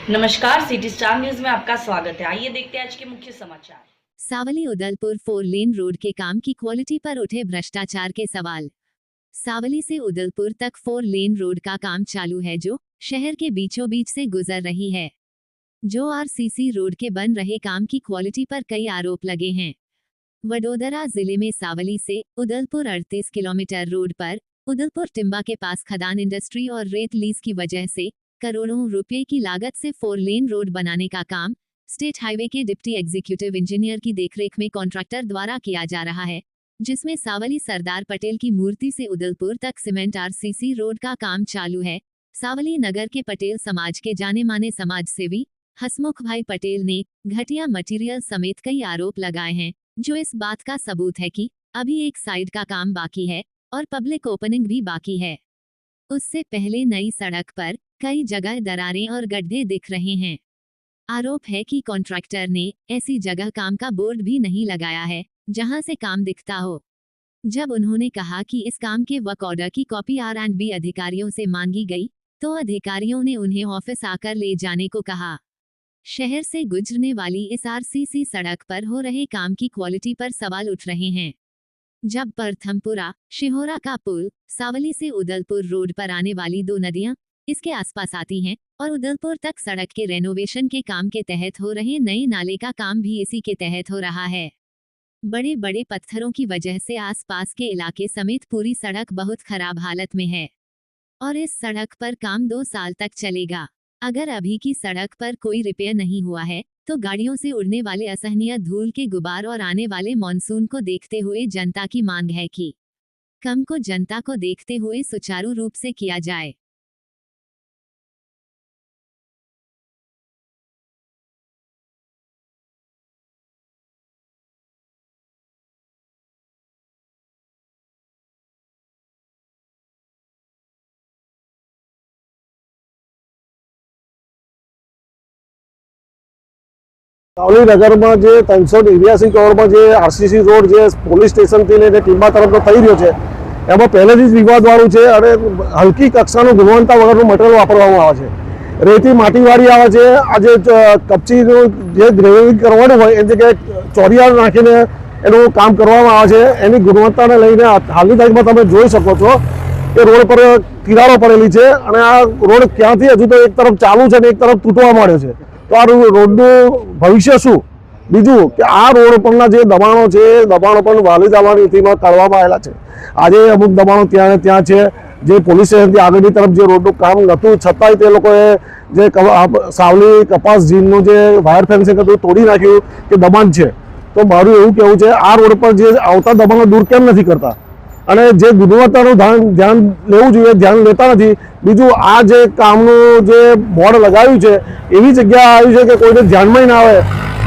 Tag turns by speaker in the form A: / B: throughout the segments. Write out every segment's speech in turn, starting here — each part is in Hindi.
A: नमस्कार, सिटी स्टार न्यूज में आपका स्वागत है। आइए देखते हैं आज के मुख्य समाचार।
B: सावली उदलपुर 4 लेन रोड के काम की क्वालिटी पर उठे भ्रष्टाचार के सवाल। सावली से उदलपुर तक 4 लेन रोड का काम चालू है, जो शहर के बीचों बीच से गुजर रही है। जो आरसीसी रोड के बन रहे काम की क्वालिटी पर कई आरोप लगे हैं। वडोदरा जिले में सावली से उदलपुर 38 किलोमीटर रोड पर उदलपुर टिम्बा के पास खदान इंडस्ट्री और रेत लीज की वजह से करोड़ों रुपए की लागत से 4 लेन रोड बनाने का काम स्टेट हाईवे के डिप्टी एग्जीक्यूटिव इंजीनियर की देखरेख में कॉन्ट्रैक्टर द्वारा किया जा रहा है, जिसमें सावली सरदार पटेल की मूर्ति से उदलपुर तक सीमेंट आरसीसी रोड का काम चालू है। सावली नगर के पटेल समाज के जाने माने समाज सेवी हसमुख भाई पटेल ने घटिया मटेरियल समेत कई आरोप लगाए हैं, जो इस बात का सबूत है कि अभी एक साइड का काम बाकी है और पब्लिक ओपनिंग भी बाकी है। उससे पहले नई सड़क पर कई जगह दरारें और गड्ढे दिख रहे हैं। आरोप है कि कॉन्ट्रैक्टर ने ऐसी जगह काम का बोर्ड भी नहीं लगाया है जहां से काम दिखता हो। जब उन्होंने कहा कि इस काम के वर्क ऑर्डर की कॉपी R&B अधिकारियों से मांगी गई, तो अधिकारियों ने उन्हें ऑफिस आकर ले जाने को कहा। शहर से गुजरने वाली इस आरसीसी सड़क पर हो रहे काम की क्वालिटी पर सवाल उठ रहे हैं। जब प्रथमपुरा शिहोरा का पुल सावली से उदलपुर रोड पर आने वाली 2 नदियां इसके आसपास आती हैं और उदलपुर तक सड़क के रेनोवेशन के काम के तहत हो रहे नए नाले का काम भी इसी के तहत हो रहा है। बड़े बड़े पत्थरों की वजह से आसपास के इलाके समेत पूरी सड़क बहुत खराब हालत में है और इस सड़क पर काम 2 साल तक चलेगा। अगर अभी की सड़क पर कोई रिपेयर नहीं हुआ है, तो गाड़ियों से उड़ने वाले असहनीय धूल के गुबार और आने वाले मॉनसून को देखते हुए जनता की मांग है कि काम को जनता को देखते हुए सुचारू रूप से किया जाए।
C: સાવલી નગરમાં જે 383 કરોડમાં જે આરસીસી રોડ જે પોલીસ સ્ટેશનથી લઈને ટીમ્બા તરફનો થઈ રહ્યો છે, એમાં પહેલેથી જ વિવાદવાળું છે અને હલકી કક્ષાનું ગુણવત્તા વગરનું મટીરિયલ વાપરવામાં આવે છે। રેતી માટીવાળી આવે છે। આ જે કપચીનું જે ગ્રેવિંગ કરવાનું હોય એ જગ્યાએ ચોરિયાળ નાખીને એનું કામ કરવામાં આવે છે। એની ગુણવત્તાને લઈને હાલની તારીખમાં તમે જોઈ શકો છો કે રોડ પર તિરાડો પડેલી છે અને આ રોડ ક્યાંથી હજુ તો એક તરફ ચાલુ છે અને એક તરફ તૂટવા માંડ્યો છે। તો આ રોડનું ભવિષ્ય શું? બીજું કે આ રોડ પરના જે દબાણો છે, દબાણો પણ વાલીદાવાની નીતિમાં કાઢવામાં આવેલા છે। આજે અમુક દબાણો ત્યાં ત્યાં છે, જે પોલીસ સ્ટેશનથી આગળની તરફ જે રોડનું કામ નહોતું, છતાંય તે લોકોએ જે સાવલી કપાસ જીનનું જે વાયર ફેન્સિંગ હતું તોડી નાખ્યું કે દબાણ છે। તો મારું એવું કહેવું છે, આ રોડ પર જે આવતા દબાણો દૂર કેમ નથી કરતા અને જે ગુણવત્તાનું ધ્યાન લેવું જોઈએ, ધ્યાન લેતા નથી। બીજું આ જે કામનું જે બોર્ડ લગાવ્યું છે એવી જગ્યા આવી છે કે કોઈને ધ્યાનમાં ના આવે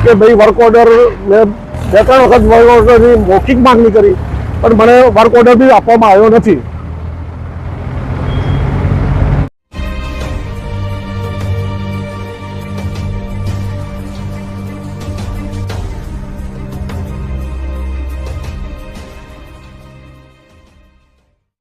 C: કે ભાઈ વર્ક ઓર્ડર મેં 2-3 વખત વર્ક ઓર્ડરની મૌખિક માંગણી કરી, પણ મને વર્ક ઓર્ડર બી આપવામાં આવ્યો નથી।